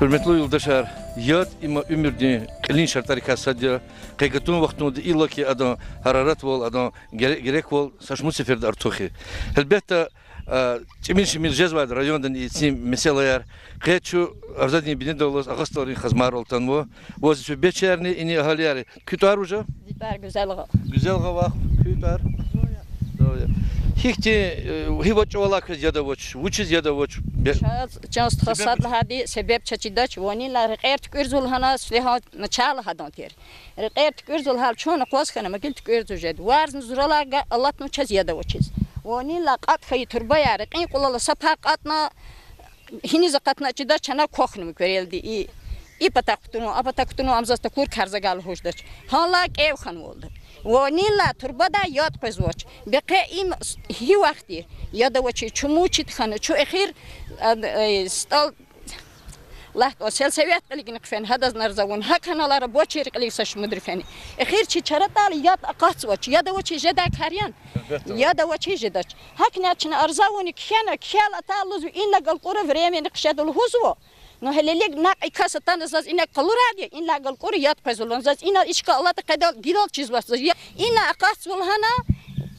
Hürmetli yoldaşlar, yad ima ümürde kılın şartları kasadya, kaygıtın vaktinde illa ki adam hararet vol, adam gerek vol, saçma seferde artığı. Elbette çimin cezved rayondan isim meseleler, kayçu arzadini binin dolas ağustosların xazmar oltan bu, vazife beçerni ini ahaliyari. Kütar uca? Süper güzel. Güzel hava, kütar. Hikti hiç olak ya da uçuz ya da uç. Just خاصات هذه سبب تشدش وني لا غير تكرزل هنا سلها نشال هذا تير غير تكرزل هال شون قوس خنا ما قلت كرزل جد وارز نزرلا الله تنشز يدا وتشز وني لا قط خي تربه يارقين قول الله سفاقاتنا هني زقتنا جدا چنا کوخنم كريلدي اي پتاقتنو امزاست کور کرزگال هوشدش حالا ev خان oldu ونيلا تربدا ياد قزوچ بقيم هي وقتي ياد وچي چموچيت خانه چو اخير استال لحت وسل سويت قلقن قفن هذا نرزون هكنالار بوچير قليسش مدرفني اخير چي چرتال ياد اقاص وچ ياد وچي جدا كاريان ياد وچي جداچ هكنا چن ارزاوني كيانا كيالا تالوز ان لقل قره فريمن قشد الهزو No helelik nak ikasatan zaz ina kaluradia in la gal koriyat pezolon zaz ina içka Allah da kadar gidal çizvas ina akas volhana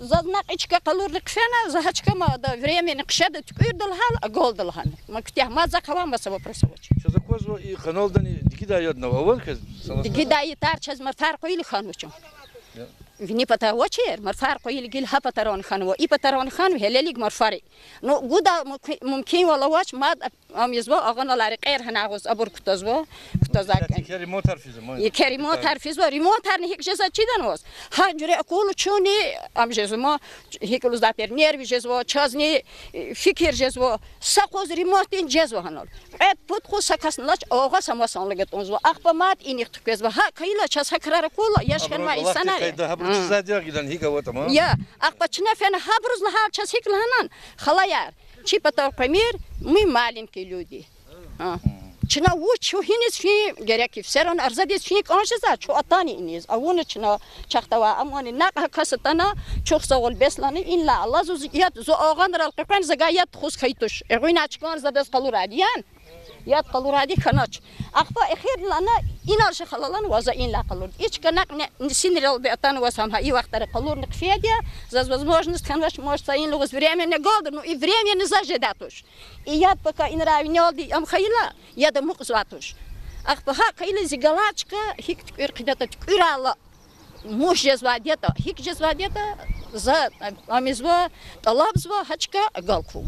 zaz nak içka kalur kfena zahaçka ma da времени qşada tükürdül hal goldul han ma ktih ma za kavam basa вопросович Что за козво и каналдан дигида ядного вон кез дигида и тарчез ма фарқо или ханучу Вини патавочер, марфар коил гил хапатарон ханво, и патарон хан хелелик марфари. Но гуда мумкин вала вач мад амизва аганалари гайр ханагус абур кутазва, кутазак. Керимо тарфизва, римо тарни хик жеза чидан вос. Ха журе акулу чуни амжезма хикулуз дапер нерви жезва, чазни фикер жезва, сакоз римотин жезва ханал. Эт путху сакаснлач ага самасанлыгет онзва. Ахпамат иних тукезва. Ха кайла час хакрара кула яшканма исана. Zadya giden hika var tamam. Ya, akbaçına fen habruz lahal ças hiklanan. Xalayar. Çi patar pamir mi malin ki люди. Çına uç hiniz fi gerek ifseran arzadis fi kanşıza ço atani iniz. Avunu çına çaxtava amani nak kasatana çok sağol beslanı illa Allah zuziyat zo ağanlar alqan zagayat xus khaytuş. Eğina çıkan zadas qalur adiyan. Yat qalur adi kanaç. Aqfa axir lana inar şxalalan waza in la qalur. İç kanak sinirel bi atan wasam ha i vaqtara qalur nqfiya за возможность kanvaş может in lugos время не голд, ну и время не зажидатуш. И яд пока in равнёлди am khayla я да муqzatush. Aqfa ha qayla zigalachka hik qidata qirala mush jazvadeta hik jazvadeta za amizva talabzva hachka galku.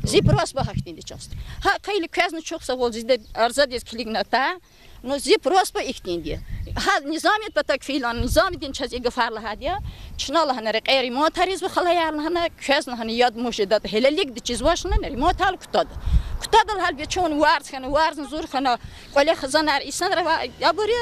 Зипрос бахтинди част. Ха кайли казна чок савол зиде арзадес клигната, но зипрос ба ихтинди. Ха низамет батак филан низамедин час игфарла хадия. Чнала хана рекери мотариз ба халаяр хана казна хана яд мушидат хелелик ди чизвашна ремонтал кутад. Кутадал хал бечон варз хана варз зур хана قال خزانار إنسان روا يابوري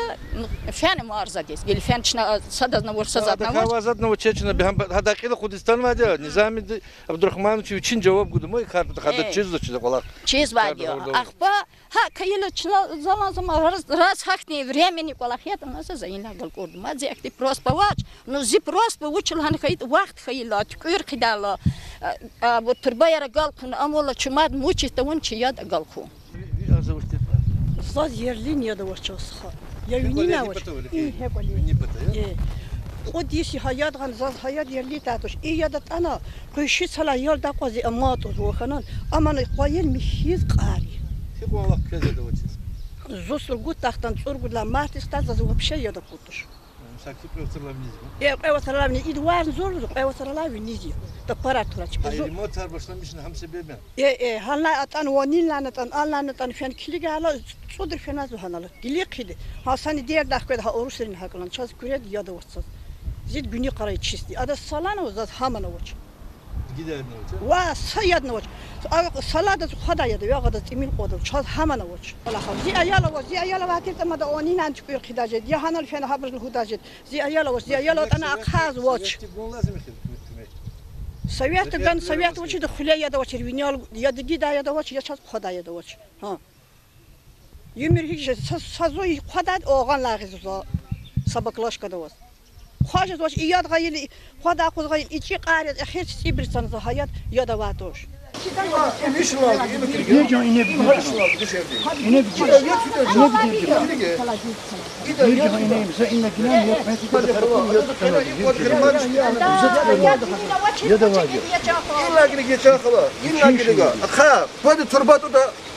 فين مارزاديس قال فين شنا صدقنا ورصادنا هذا وزادنا وتشينا بهم هذا كذا خودستان ما جاء نظام عبد الرحمن شو يشين جواب قدو ما يخرب هذا تشيز كذا والله تشيز بعدي أخبا ها كيلو شنا زمان راس حقني времени والله خيات الناس زين قال قرد ما زي أكتي بروس بواج نو زي بروس بوجه لهن خيط وقت خيلا تكير خدالا بتربية رجال كن أمولا شماد موجي تون شياد قال خو Zaz yerli ya da varçası ha. Ya yunina var. İyi hep öyle. O dişi hayat gan zaz hayat yerli tatuş. İyi ya da ana kuşi sala yol da qazi amat o xanan. Aman qoyel mihiz qari. Hep Allah keze de vachis. Zosul gut taxtan surgula martis tazaz вообще ya da qutuş. Sakti protsalavniz. Ya qevasalavni idwar zor qevasalavni da paratura çıkıyor. Hayır motor başlamışın hem sebebi. Hala atan vanin lanatan allanatan fen kilige hala sodur fena zuhanalı. Dili kili. Hasani diğer dakikada ha oruçların haklan. Çaz küred ya da vatsaz. Zid günü qarayı çisti. Ada salana uzat hamana uç. Gider ne uç? Va sayad ne uç. Salada xada ya da ya qada timin qodu. Çaz hamana uç. Allah zi ayala vatir tamada onin an çıkıyor xidajet. Ya hanal fen habrul hudajet. Zi ayala ana aqhaz uç. Совет ган совет учи да хуле я да учи винял я да гида я да учи я час хода я да учи ха Юмир хич сазой хода оган лагыз за сабаклашка да вас Хажат ваш ияд гайли хода кузгай ичи qarет ахир сибирсан за хаят я да ватош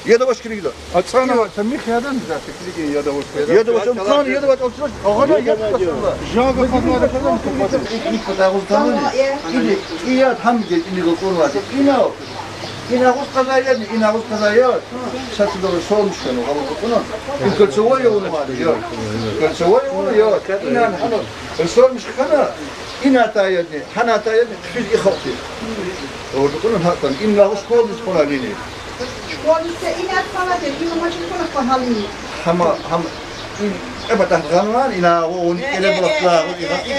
Ya da başka gidiyor. Açsana temih yadan zaten kiligi ya da başka. Ya da başka kan ya da başka olsun. Ağana ya da başka. Jaga kadar kadar kapatın. İlk kadar uzanın. İyi ham gel ini doktor var. İna uz kazaya ina uz kazaya. Satı doğru solmuş kanı. Bunu. Kırçova yolu var ya. Kırçova yolu ya. İna hanım. Solmuş kanı. İna tayedi. Hana tayedi. Fiz ikhati. Orada bunun hakkın. İna uz kolmuş falan ini. Polise inat falan değil, maçın konak pahalı. Hama ebata ganlar ina o ele bloklar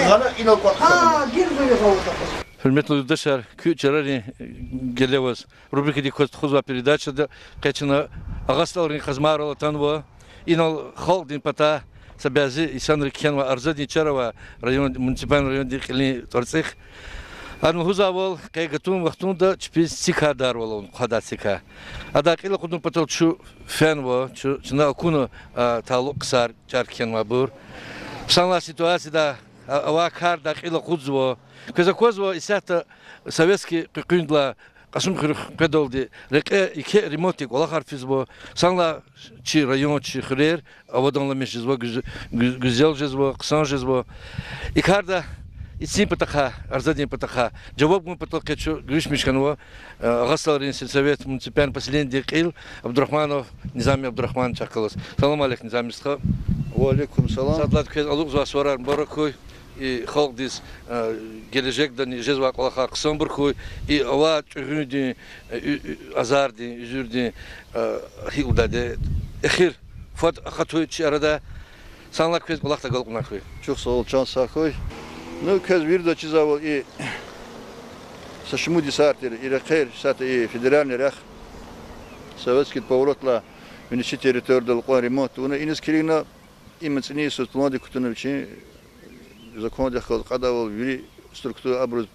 gana ina ko. Ha, girmiyor oldu. Hürmetli yurttaşlar, küçerleri gelevaz. Rubrikadaki huzva передачада keçina ağaçların kazmaralı tanıva. İnal halk din pata sabazı İsanır Kenva Arzadi Çarava rayon municipal rayon dikili tortsik. Anu huzavol kaygatun vaxtunda çipiz sika dar olun qada sika. Adaqila qudun patal şu fen va çuna kunu taluk sar çarken mabur. Sanla situasida ava kar daqila quzvo. Kaza kozvo isata sovetski qindla qasım qırıq pedoldi. Reke iki remotik ola harfizvo. Sanla çi rayon çi xrer avadanla meşizvo güzel jezvo qısan jezvo. İkarda İsim pataha, arzadin pataha. Cevap mı patal keçu giriş mişkanova. Ağasların Sovet municipal последний yıl Abdurrahmanov Nizami Abdurrahman çakalos. Salam aleyk Nizami sıha. Ve aleyküm selam. Sadlat kez aluk zva sorar barakoy. Halk diz gelecekten jezvak olaha kısan burkoy. Ava çöhündü azardı, üzürdü. Hiudade. Ehir fat akatoy çi arada. Sanlat kez olakta galkuna koy. Çok sağ ol Can Sakoy. Ну, кез вирдо чизаво и сашмуди сартер и рекер сата и федеральный рах советский поворотла виничи территориал кон ремонт уна инес кирина имцни соцплоди кутуновичи закон дехал кадавол вири структура абруз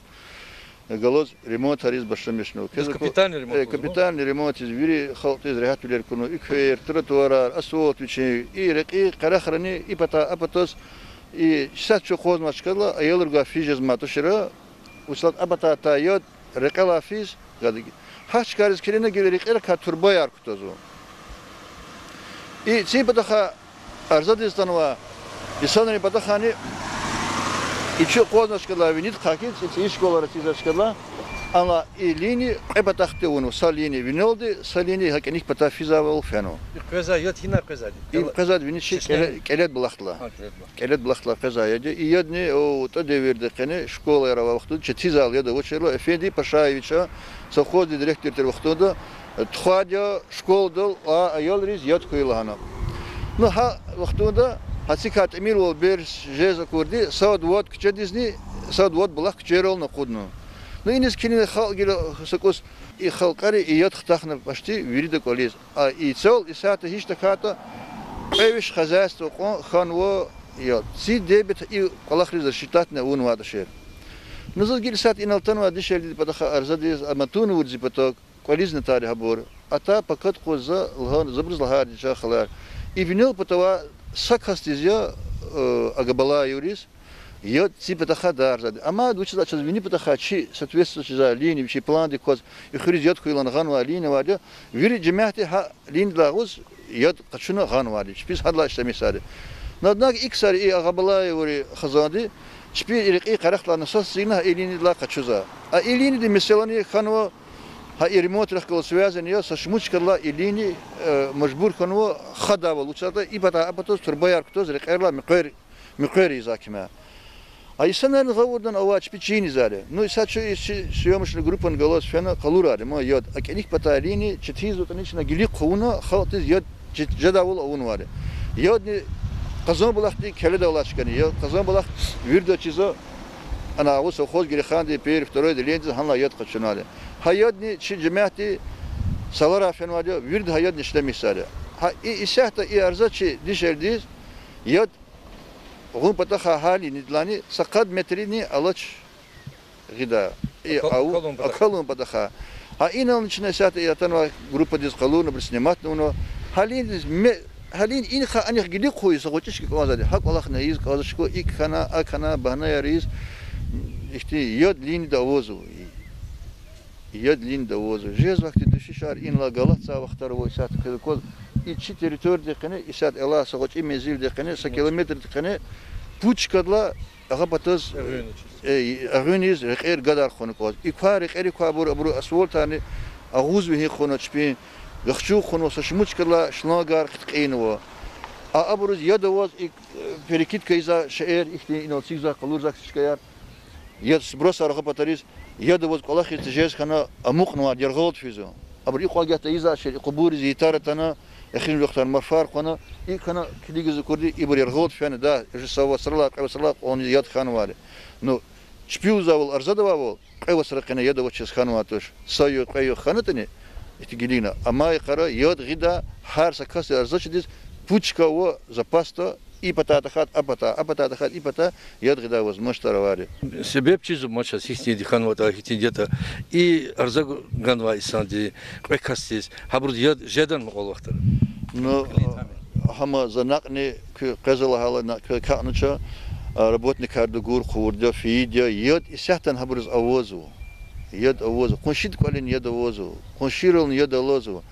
галоз ремонт ариз башамешно капитальный ремонт из вири халт из рехат билер куну икер тротуарар асфальт вичи и реки карахрани и пата апатос и сейчас что хозма шкала, а я лурга фижез матушера, услад абатата йод рекала физ, гади. Хач карис кирина гелерик эрка турбой аркутозу. И ци батаха арзадистанова, и санани батахани, и что хозма шкала винит хакин, и школа ратиза шкала, ана и лини эбатахте уну салини винолди, салини хакеник бата физавал фено. Кыза йод хина кызади. И кызад виничи келет булахтла. Келет булахтла кызаяди. И йодни о то деверде кене школа ярава вахту четизал йода вочерло Эфенди Пашаевича совхозный директор тер вахтуда тхадя школдол а йолриз йод куйлахана. Ну ха вахтуда хасикат эмир ол бер жеза курди сауд вот кчедизни сауд вот булах кчерол на кудну. Ну инес кине халгило сакос и халкари и йод хтахна почти вирида колез. А и цел и сата хишта хата эвиш хозяйство ханво йод. Си дебет и колахриз засчитатна он вадашер. Ну згил сат иналтанва дишерди патаха арзадиз аматун урзи патак колизна тари хабор. Ата пакат коза лхан забрз лахар диша халар. И винил патава сакхастизя агабала юрис. Йод си патаха дарзад. Ама дуча чаз вини патаха чи соответствующий за линии, чи план де коз. И хриз йод куйлан ганва линия вадя. Вири джемахти ха лин лагус йод качуна ганва ди. Спис хадла иштемисади. Наднак иксар и агабала юри хазади. Спи и карахла насос сина илини ла качуза. А илини де миселани ханва ها ремонт رخل سوازن یا سشموش کلا ایلینی مجبور کنوا خدا ولوچاتا ایبتا ابتوز تربایار کتوز رقیرلا مقیر ایزاکیمه. ایسانر نغوردن آواج پیچینی زاره. نو ساتشو سیامش لگروپن گلاس فنا قلوراره ما یاد. اکنیک پتا ایلینی چتیز و تنیش نگیلی قونا خالتیز یاد جداول اون واره. یاد قزان بلاختی کلی دولت کنی یا قزان بلاخت ویرد چیزا أنا أقول سوخوز جري خاندي بير فتروي دلينز هلا يد قشناله هيادني شيء جماعتي سالارا فين واجه ويرد هيادني شلمي سارة ها إسحت أرزات شيء ديشرديز يد غون بتاخا حالي ندلاني سقاد متريني ألش غدا أو أكلون بتاخا Ha inanın içine zaten yatan var grupa diz kalunu bir sinemat onu halin in ha ani gidi koysa koçiş ki kazadi hak Allah ne yiz kazış ko ilk kana akana bahna yariz işte yod lin davozu yod lin davozu jez vakti düşüşar in la galatsa vaktar o saat koz içi teritoriy kene isat ela soğuç menzil de kene 1 kilometr kene puçkadla agapatız aguniz reqer gadar khonu koz ikfar reqer kwabur abru aswol tani aguz bihi khonu çpi yaxchu khonu sashmuchkala shnagar qitqinwo abruz yadawaz ik perikit kayza şehir ihti inolsiza qalurza şikayar yad sbros arqapataris yadawaz qola xitjez kana amuq no yargalt fizo abri qogata iza şer qubur zitaratana اخين وقتان مفار قنا اي كنا كديغز كردي ابر يرغوت فين دا جسوا سرلا قوسلا اون يد خانوالي نو شبيوزاول ارزداول قوسلا قنا يد وچس خانواتوش سايو قيو خانتني اتجلينا اما يقرا يد غدا هر سكاس ارزچديز пучка о запаста и пататахат апататахат и пата يد غدا воз муштаравари себеп чиз мача систеди ханвата хитидета и арзаг ганва исанди қекастис хабруд яд жедан мголвахтар но хама занакни казала хала канча работник кардугур хурда фидя яд исахтан хабруз авозу яд авозу коншид калин яд авозу конширол яд алозу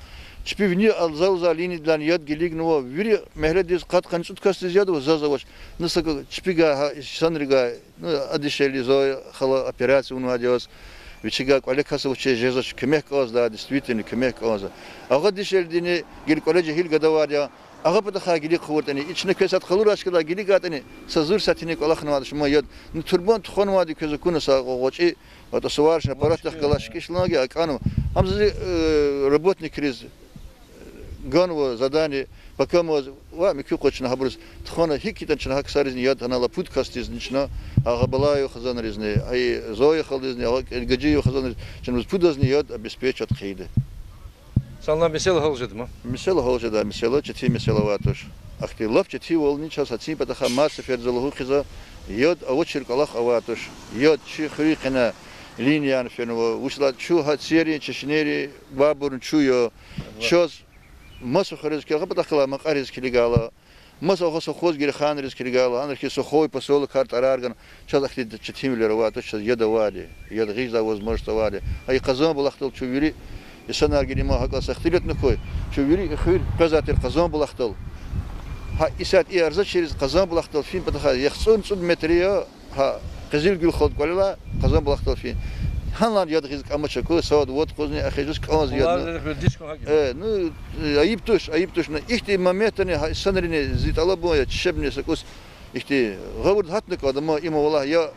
Чпивни алзауза лини длан яд гелигнова вири мехледис каткан суткастиз яд зазаваш нысак чпига санрига адишели зо хала операция унадиос вичига кваликаса уче жезоч кемек казда действительно кемек каза ага дишелдини гел коллеже хил гадаваря ага патаха гели хуртани ичне кесат халур ашкала гели гатани сазур сатини колахнвад шма яд турбон тхонвади кезукунаса гочи ото сваршна паратах калашкишлаги акану хамзи работник криз Ганва задание пока мы вами кучно хабрус тхона хикитан чна хаксаризни яд ханала подкастиз нична агабалаю хазанризни ай зоя халдизни гаджию хазанриз чнус пудазни яд обеспечат хейде Санла месела халжедма месела халжеда месела чти месела ватуш ахти лав чти волни час аци патаха мас ферзалху хиза яд авочир калах аватуш яд чи хрикна линиян фенво ушла чу хатсери чешнери бабурн чуё чоз Масу харис килга батахла мақарис килгала масу хосо хоз гир ханрис килгала анарки сухой посол карт арарган чалахти чтимлер вато чаз ядавали ядгизда возможтовали ай казан булахтал чувири исанар гирима хакас ахтилет накой чувири хир казатер казан булахтал ха исат и арза через казан булахтал фин батаха яхсун суд метрия ха казил гил ход колла казан булахтал фин Hanlar yadığız ama çakı saat vot kozni ahijus kaz yadın. Ну ayıptuş. İhti mametani sanırını zitala boya çişebne sakos ihti gavurd hatlık adama ima vallahi ya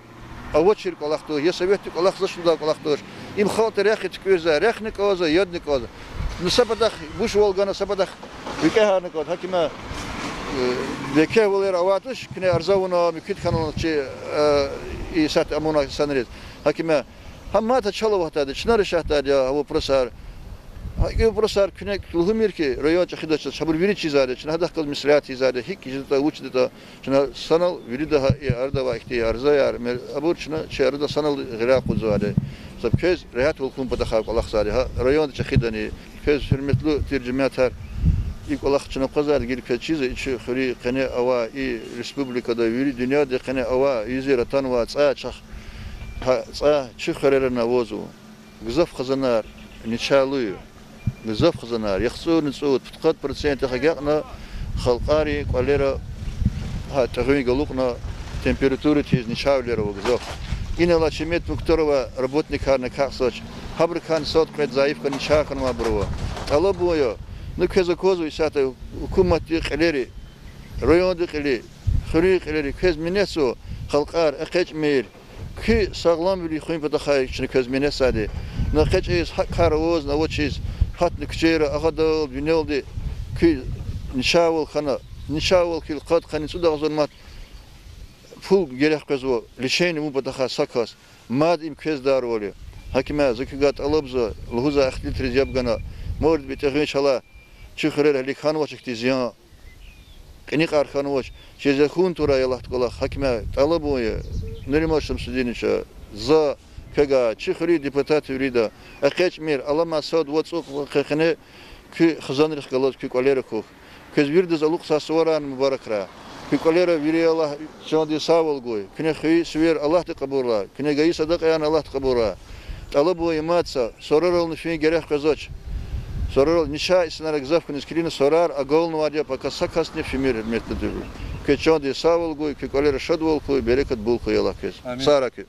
avoçir kalaqto ya sovetlik Allah zaşında kalaqto im xatir yaxit köze rexnik oza yadnik oza. Nusabadak buş volgana sabadak vikaharnik od hakime Veke voler avatuş kine arzavuna mükit kanalçı isat amuna sanırız. Hakime Hamma ta çalovata çnar şahta ya bu profesör Hakkı profesör küne luhumir ki rayon çkhida çabur viri çizade çna dakal misrat izade hik jita uçda çna sanal viri daha arda va ihtiyar zayar abur çna çarda sanal gira quzade sab kez rahat ulkum pataha Allah zade rayon çkhidani kez hürmetli tercümatar ilk Allah çna qazar gir çize içi xuri qane ava i respublikada viri dünyada qane ava yüzeratan va çaç Çi xererna vozu gzaf khazanar nichaluy gzaf khazanar yaxsun nsuut fqat % xagaqna khalqari qalera ha tagwi galuqna temperaturi tiz nichavlera gzaf ina la chemet muktorova работник harna kaqsoch habrikan sot qed zaif kan nichaqan ma burwa talaboyo nu keza kozu isata hukumati qaleri rayonda qali xuri qaleri kez mineso khalqar aqechmir ki sağlam bir xuyun patahay içine közmene sadi na qechiz karoz na vochiz hatni kchera agadal binoldi ki nishawul kil qad qanin suda gazolmat pul gerek qazvo lisheni mu pataha sakas mad im közdar voli hakime zakigat alabza luza axtil trizabgana mord bitagin shala chikhirer halik khanwachikti ziyan qini qar khanwach cheze khun tura yalaht qola hakime talaboya Nerimaşım südinişe za كجا تشخري ديبوتات يريدا أكيد مير الله ما صاد واتسوق خخنة كي خزان رخ قلت كي قلير كوخ كزبير دزالوق ساسوران مبارك را كي قلير ويري الله شان دي ساول قوي كنا خي سوير الله تقبله كنا جاي صدق يعني الله تقبله الله بو يماتسا سورر النفين جرح قزوج سورر نشاء سنار جزاف كنس كلين سورار أقول نواجه بكسا كسني في مير متدل كي شان دي ساول قوي كي قلير شد والقوي بركة بول قوي الله كيس سارك